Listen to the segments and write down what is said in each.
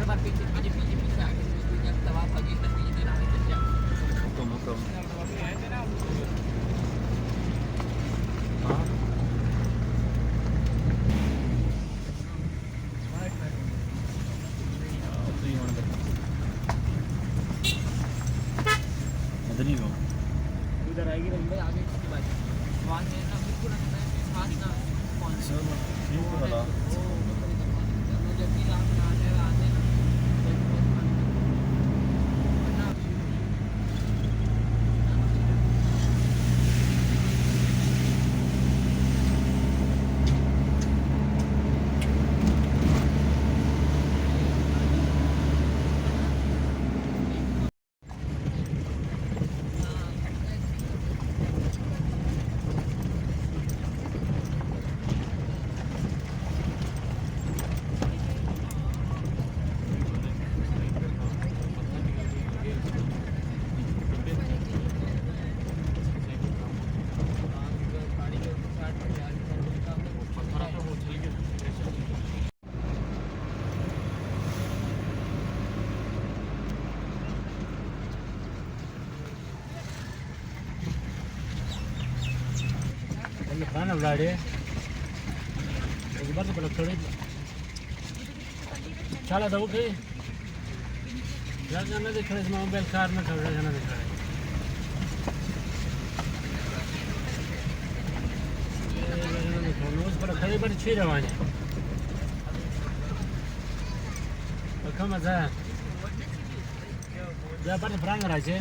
बार पीछे पीछे पीछे पीछे आगे जब दवा भागी तब पीछे तेरा आगे चल जा हुक्म मदनी को उधर आएगी रंगे आगे की बात वहां से ना बिल्कुल ना पास ना कौन सा ठीक है वाला जब भी आप ना आते ना खाना बड़ा एक बार तो पलक थोड़ी चला दो के जाना देख रहे इसमें मोबाइल कार में खड़ा जाना देख रहे उस पर खड़ी बड़ी छी रवाने तो कम मजा जा पर फ्रांग रहा है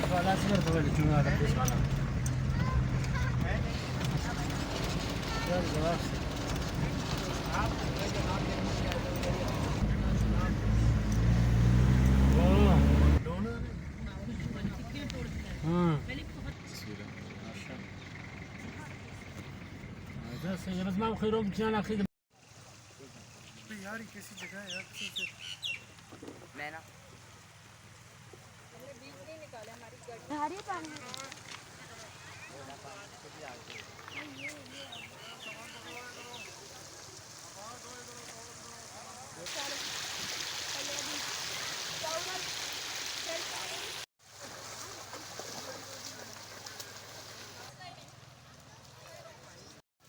वाला सुगर तो वाली चुना का दिस वाला चल जवाब ओ डोनर जैसे ये बस मैं खैरों क्या ना खरीद यार ये कैसी जगह है यार मैं ना भारी पानी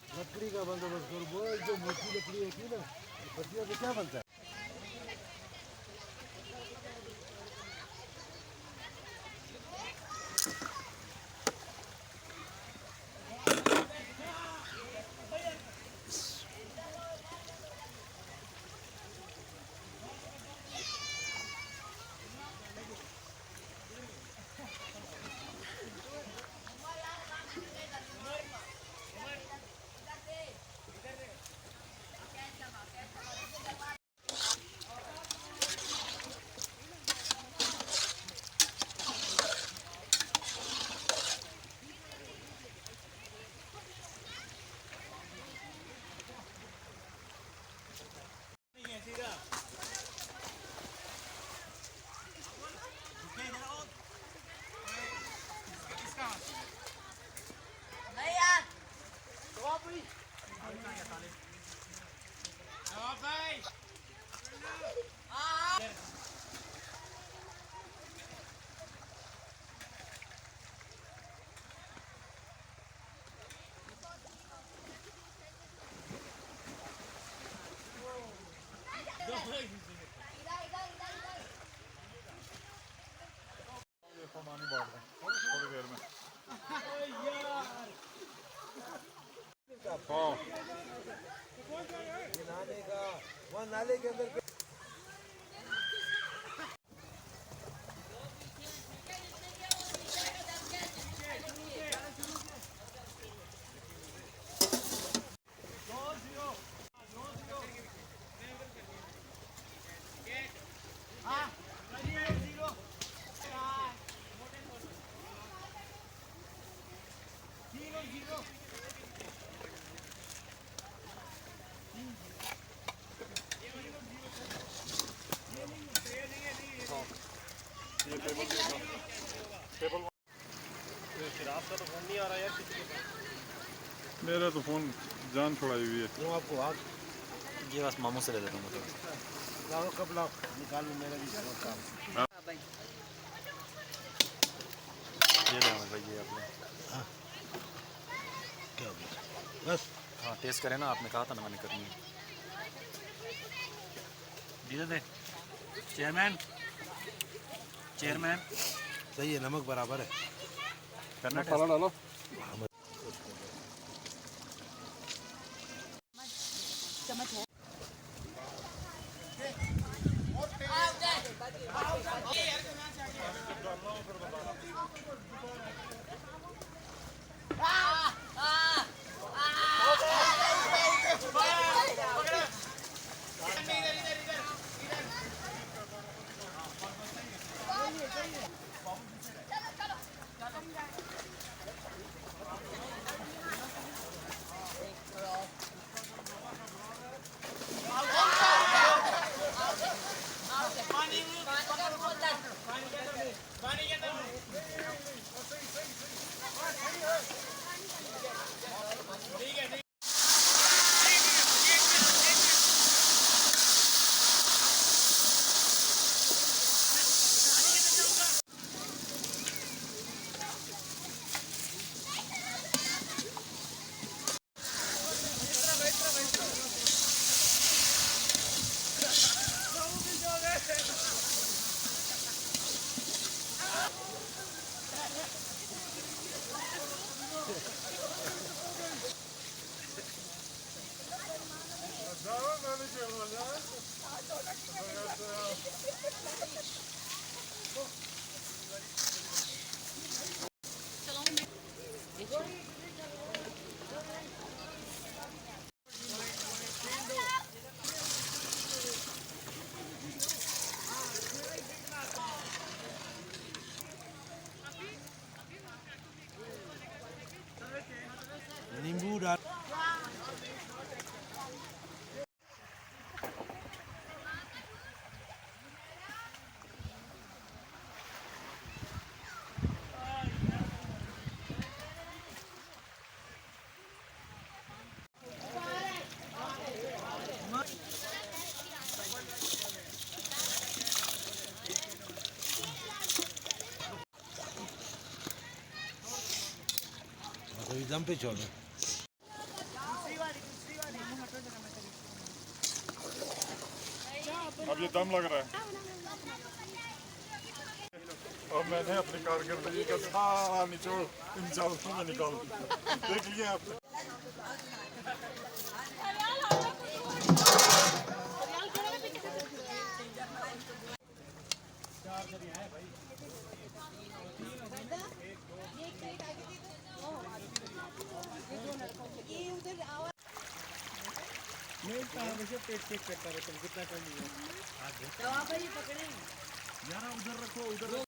लकड़ी का बंदोबस्त करो वो जो मोटी लकड़ी होती है ना पत्तियों से क्या बनता है पानी बांट दें थोड़ी देर में हाँ नाले का वहाँ नाले के अंदर टेबल शराब का तो फोन नहीं आ रहा यार किसी के पास मेरा तो फोन जान छुड़ाई हुई है। क्यों आपको हाथ ये बस मामू से ले लेता हूँ मैं तो। लाओ कब लाओ निकाल लो मेरा भी बहुत काम। ये ले भाई ये आपने। क्या हो गया बस हाँ टेस्ट करें ना, आपने कहा था ना मैंने करनी है। दीजिए दे चेयरमैन सही है, नमक बराबर है। करना मसाला डालो। चम्मच है। नींबू डाल दम पे छोड़। अब ये दम लग रहा है और मैंने अपनी कारकर्दगी का सारा निचोड़ इन चावलों में निकाल दिया। देख लिया आपने। पेट चेक करता रहता हूँ कितना टाइम तो आप ही पकड़े। यार उधर रखो उधर